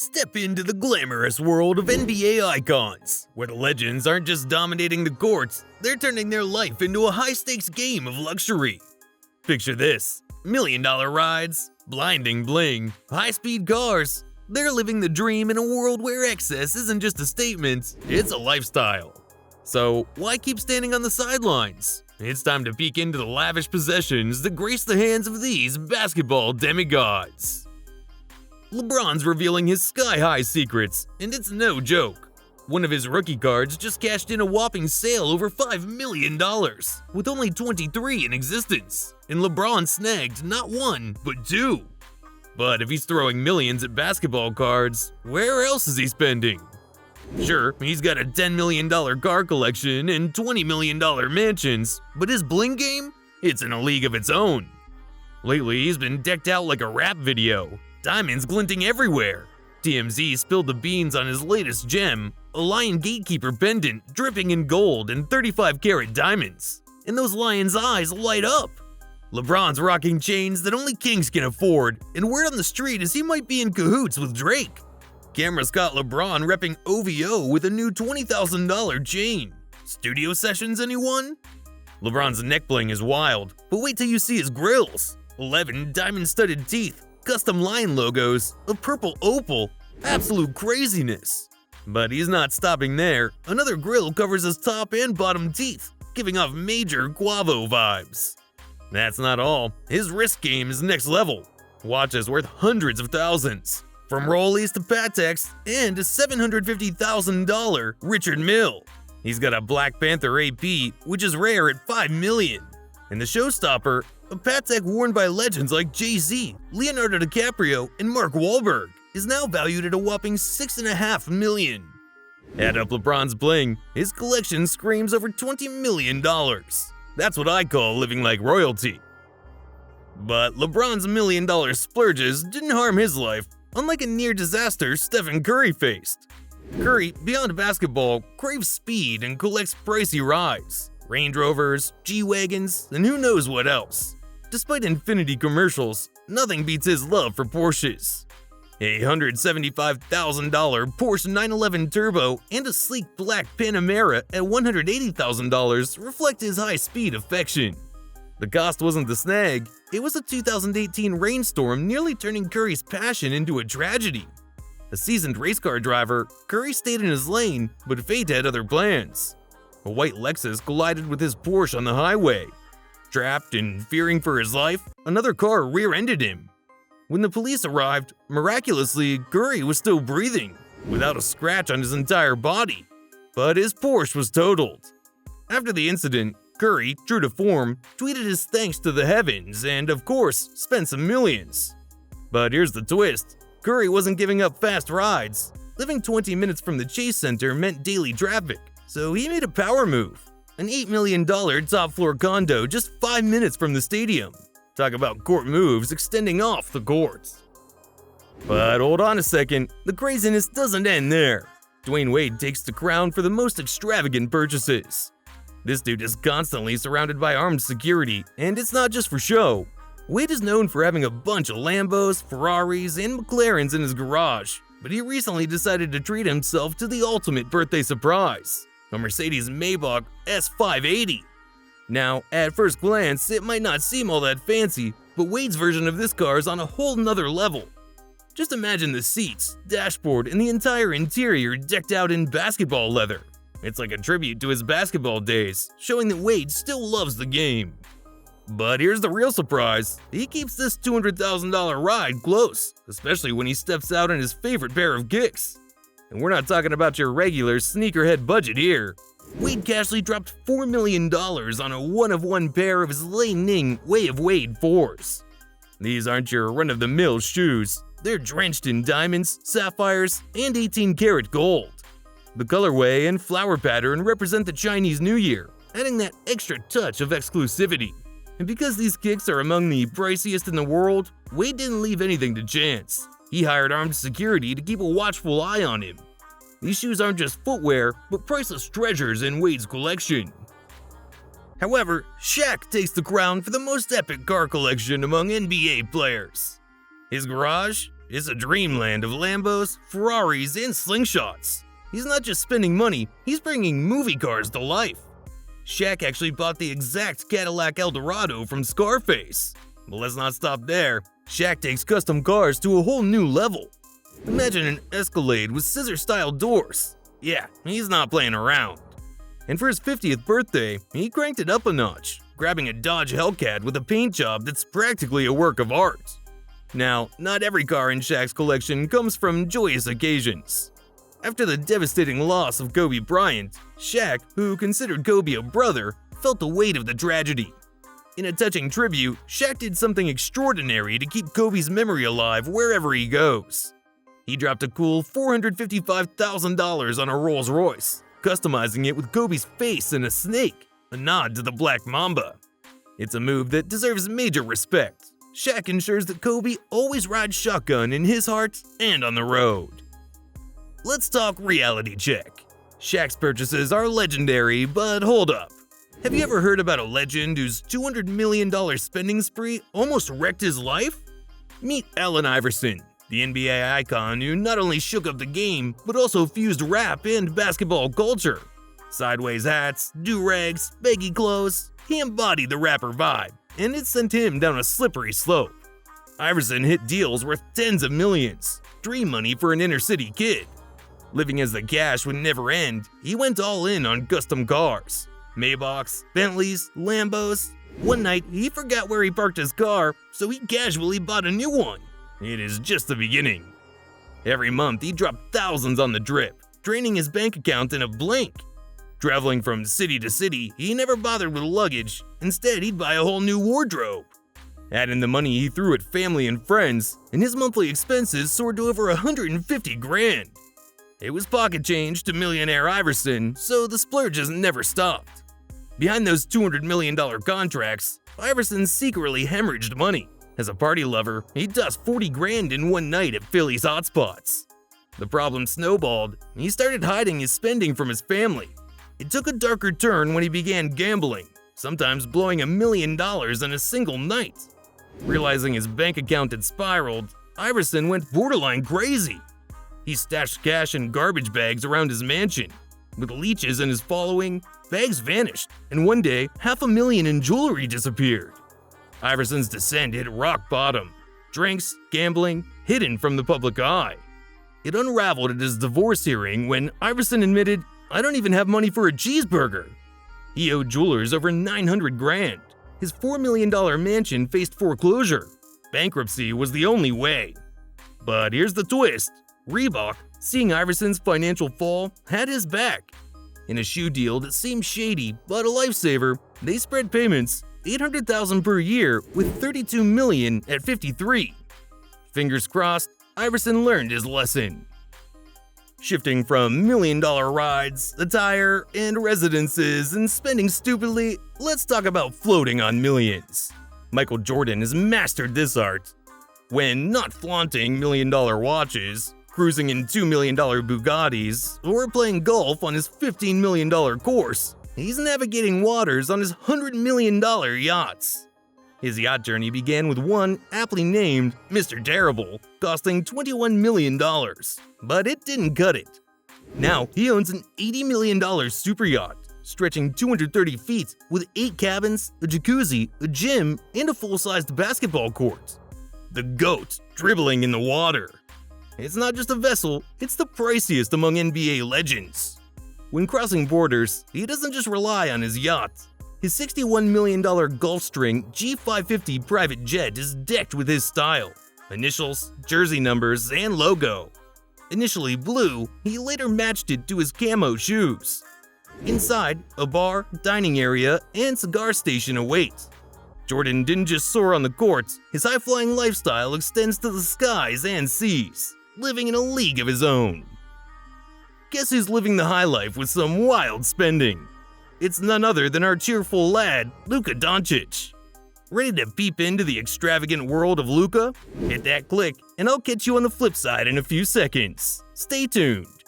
Step into the glamorous world of NBA icons, where the legends aren't just dominating the courts, they're turning their life into a high-stakes game of luxury. Picture this: million-dollar rides, blinding bling, high-speed cars. They're living the dream in a world where excess isn't just a statement, it's a lifestyle. So why keep standing on the sidelines? It's time to peek into the lavish possessions that grace the hands of these basketball demigods. LeBron's revealing his sky-high secrets, and it's no joke. One of his rookie cards just cashed in a whopping sale over $5 million, with only 23 in existence, and LeBron snagged not one, but two. But if he's throwing millions at basketball cards, where else is he spending? Sure, he's got a $10 million car collection and $20 million mansions, but his bling game? It's in a league of its own. Lately, he's been decked out like a rap video, diamonds glinting everywhere. TMZ spilled the beans on his latest gem, a Lion Gatekeeper pendant dripping in gold and 35-karat diamonds. And those lion's eyes light up. LeBron's rocking chains that only kings can afford, and word on the street is he might be in cahoots with Drake. Cameras caught LeBron repping OVO with a new $20,000 chain. Studio sessions, anyone? LeBron's neck bling is wild, but wait till you see his grills. 11 diamond-studded teeth, custom lion logos, a purple opal, absolute craziness. But he's not stopping there. Another grill covers his top and bottom teeth, giving off major Quavo vibes. That's not all. His wrist game is next level. Watches worth hundreds of thousands. From Rollies to Pateks and a $750,000 Richard Mille. He's got a Black Panther AP, which is rare at $5 million. And the showstopper, a Patek worn by legends like Jay-Z, Leonardo DiCaprio, and Mark Wahlberg, is now valued at a whopping $6.5 million. Add up LeBron's bling, his collection screams over $20 million. That's what I call living like royalty. But LeBron's million-dollar splurges didn't harm his life, unlike a near-disaster Stephen Curry faced. Curry, beyond basketball, craves speed and collects pricey rides, Range Rovers, G-Wagons, and who knows what else. Despite Infinity commercials, nothing beats his love for Porsches. A $175,000 Porsche 911 Turbo and a sleek black Panamera at $180,000 reflect his high-speed affection. The cost wasn't the snag, it was a 2018 rainstorm nearly turning Curry's passion into a tragedy. A seasoned race car driver, Curry stayed in his lane, but fate had other plans. A white Lexus collided with his Porsche on the highway. Trapped and fearing for his life, another car rear-ended him. When the police arrived, miraculously, Curry was still breathing, without a scratch on his entire body. But his Porsche was totaled. After the incident, Curry, true to form, tweeted his thanks to the heavens and, of course, spent some millions. But here's the twist. Curry wasn't giving up fast rides. Living 20 minutes from the Chase Center meant daily traffic, so he made a power move. An $8 million top-floor condo just 5 minutes from the stadium. Talk about court moves extending off the courts. But hold on a second, the craziness doesn't end there. Dwayne Wade takes the crown for the most extravagant purchases. This dude is constantly surrounded by armed security, and it's not just for show. Wade is known for having a bunch of Lambos, Ferraris, and McLarens in his garage, but he recently decided to treat himself to the ultimate birthday surprise, a Mercedes Maybach S580. Now, at first glance, it might not seem all that fancy, but Wade's version of this car is on a whole nother level. Just imagine the seats, dashboard, and the entire interior decked out in basketball leather. It's like a tribute to his basketball days, showing that Wade still loves the game. But here's the real surprise, he keeps this $200,000 ride close, especially when he steps out in his favorite pair of kicks. And we're not talking about your regular sneakerhead budget here. Wade casually dropped $4 million on a one-of-one pair of his Li-Ning Way of Wade 4s. These aren't your run-of-the-mill shoes, they're drenched in diamonds, sapphires, and 18-karat gold. The colorway and flower pattern represent the Chinese New Year, adding that extra touch of exclusivity. And because these kicks are among the priciest in the world, Wade didn't leave anything to chance. He hired armed security to keep a watchful eye on him. These shoes aren't just footwear, but priceless treasures in Wade's collection. However, Shaq takes the crown for the most epic car collection among NBA players. His garage? It's a dreamland of Lambos, Ferraris, and slingshots. He's not just spending money, he's bringing movie cars to life. Shaq actually bought the exact Cadillac Eldorado from Scarface. But let's not stop there. Shaq takes custom cars to a whole new level. Imagine an Escalade with scissor-style doors. Yeah, he's not playing around. And for his 50th birthday, he cranked it up a notch, grabbing a Dodge Hellcat with a paint job that's practically a work of art. Now, not every car in Shaq's collection comes from joyous occasions. After the devastating loss of Kobe Bryant, Shaq, who considered Kobe a brother, felt the weight of the tragedy. In a touching tribute, Shaq did something extraordinary to keep Kobe's memory alive wherever he goes. He dropped a cool $455,000 on a Rolls Royce, customizing it with Kobe's face and a snake, a nod to the Black Mamba. It's a move that deserves major respect. Shaq ensures that Kobe always rides shotgun in his heart and on the road. Let's talk reality check. Shaq's purchases are legendary, but hold up. Have you ever heard about a legend whose $200 million spending spree almost wrecked his life? Meet Allen Iverson, the NBA icon who not only shook up the game, but also fused rap and basketball culture. Sideways hats, do-rags, baggy clothes, he embodied the rapper vibe, and it sent him down a slippery slope. Iverson hit deals worth tens of millions, dream money for an inner-city kid. Living as the cash would never end, he went all in on custom cars. Maybachs, Bentleys, Lambos. One night, he forgot where he parked his car, so he casually bought a new one. It is just the beginning. Every month, he dropped thousands on the drip, draining his bank account in a blink. Traveling from city to city, he never bothered with luggage. Instead, he'd buy a whole new wardrobe. Add in the money he threw at family and friends, and his monthly expenses soared to over $150,000. It was pocket change to millionaire Iverson, so the splurges never stopped. Behind those $200 million contracts, Iverson secretly hemorrhaged money. As a party lover, he tossed $40,000 in one night at Philly's hotspots. The problem snowballed, and he started hiding his spending from his family. It took a darker turn when he began gambling, sometimes blowing $1 million in a single night. Realizing his bank account had spiraled, Iverson went borderline crazy. He stashed cash in garbage bags around his mansion. With leeches in his following, bags vanished, and one day, $500,000 in jewelry disappeared. Iverson's descent hit rock bottom. Drinks, gambling, hidden from the public eye. It unraveled at his divorce hearing when Iverson admitted, "I don't even have money for a cheeseburger." He owed jewelers over $900,000. His $4 million mansion faced foreclosure. Bankruptcy was the only way. But here's the twist. Reebok, seeing Iverson's financial fall, had his back. In a shoe deal that seemed shady but a lifesaver, they spread payments, $800,000 per year with $32 million at 53. Fingers crossed, Iverson learned his lesson. Shifting from million-dollar rides, attire, and residences and spending stupidly, let's talk about floating on millions. Michael Jordan has mastered this art. When not flaunting million-dollar watches, cruising in $2 million Bugattis, or playing golf on his $15 million course, he's navigating waters on his $100 million yachts. His yacht journey began with one aptly named Mr. Terrible, costing $21 million, but it didn't cut it. Now he owns an $80 million super yacht, stretching 230 feet with 8 cabins, a jacuzzi, a gym, and a full-sized basketball court. The GOAT dribbling in the water. It's not just a vessel, it's the priciest among NBA legends. When crossing borders, he doesn't just rely on his yacht. His $61 million Gulfstream G550 private jet is decked with his style, initials, jersey numbers, and logo. Initially blue, he later matched it to his camo shoes. Inside, a bar, dining area, and cigar station await. Jordan didn't just soar on the court, his high-flying lifestyle extends to the skies and seas, living in a league of his own. Guess who's living the high life with some wild spending? It's none other than our cheerful lad, Luka Doncic. Ready to peep into the extravagant world of Luka? Hit that click, and I'll catch you on the flip side in a few seconds. Stay tuned.